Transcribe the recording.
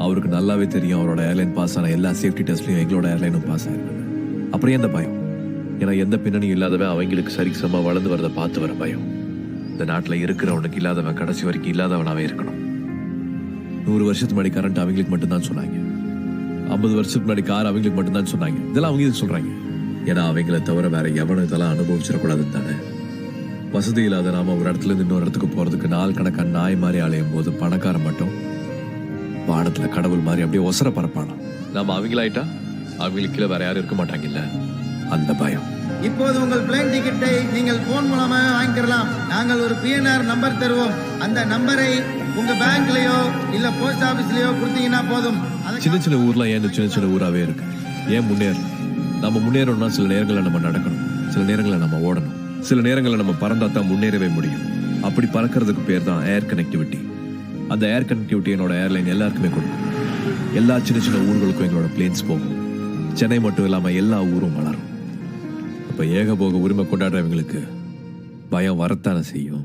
அவருக்கு நல்லாவே தெரியும் அவரோட ஏர்லைன் பாஸ் ஆன எல்லா சேஃப்டி டெஸ்ட்லையும் எங்களோட ஏர்லைனும் பாஸ் ஆயிருக்கு. அப்புறம் எந்த பயம்? ஏன்னா எந்த பின்னணியும் இல்லாதவன் அவங்களுக்கு சரிசமா வளர்ந்து வரதை பார்த்து வர பயம். இந்த நாட்டில் இருக்கிறவனுக்கு இல்லாதவன் கடைசி வரைக்கும் இல்லாதவனாவே இருக்கணும். 100 வருஷத்துக்கு முன்னாடி கரண்ட் அவங்களுக்கு மட்டும்தான் சொன்னாங்க. 50 வருஷத்துக்கு முன்னாடி கார் அவங்களுக்கு மட்டும்தான் சொன்னாங்க. இதெல்லாம் அவங்க இதுக்கு சொல்றாங்க. ஏன்னா அவங்கள தவிர வேற எவனும் இதெல்லாம் அனுபவிச்சிடக்கூடாதுன்னு தானே. வசதி இல்லாத நாம ஒரு இடத்துல இருந்து இன்னொரு இடத்துக்கு போறதுக்கு நாள் கணக்கா நாய் மாதிரி அலையும் போது பணக்காரன் மட்டும் வானத்துல கடவுள் மாதிரி அப்படியே ஒசர பரப்பானா. நாம அவங்களாயிட்டா அவங்களுக்கு கீழே வேற யாரும் இருக்க மாட்டாங்கல்ல, அந்த பயம். இப்போது உங்கள் பிளைன் டிக்கெட்டை நீங்கள் போன் மூலமா வாங்கிக்கலாம். நாங்கள் ஒரு பிஎன்ஆர் நம்பர் தருவோம். அந்த நம்பரை உங்க பேங்க்லயோ இல்ல போஸ்ட் ஆபீஸ்லயோ கொடுத்தீங்கன்னா போதும். சின்ன சின்ன ஊர்ல ஏன் சின்ன சின்ன ஊராவே இருக்கு? ஏன் முன்னேறணும்? நம்ம முன்னேறணும்னா சில நேரங்களில் நம்ம நடக்கணும், சில நேரங்களில் நம்ம ஓடணும், சில நேரங்களில் நம்ம பறந்தா தான் முன்னேறவே முடியும். அப்படி பறக்கிறதுக்கு பேர் தான் ஏர் கனெக்டிவிட்டி. அந்த ஏர் கனெக்டிவிட்டி என்னோட ஏர்லைன் எல்லாருக்குமே கொடுக்கும். எல்லா சின்ன சின்ன ஊர்களுக்கும் எங்களோட பிளேன்ஸ் போகும். சென்னை மட்டும் இல்லாம எல்லா ஊரும் வளரும். அப்ப ஏகபோக உரிமை கொண்டாடுறவங்களுக்கு பயம் வரத்தானே செய்யும்.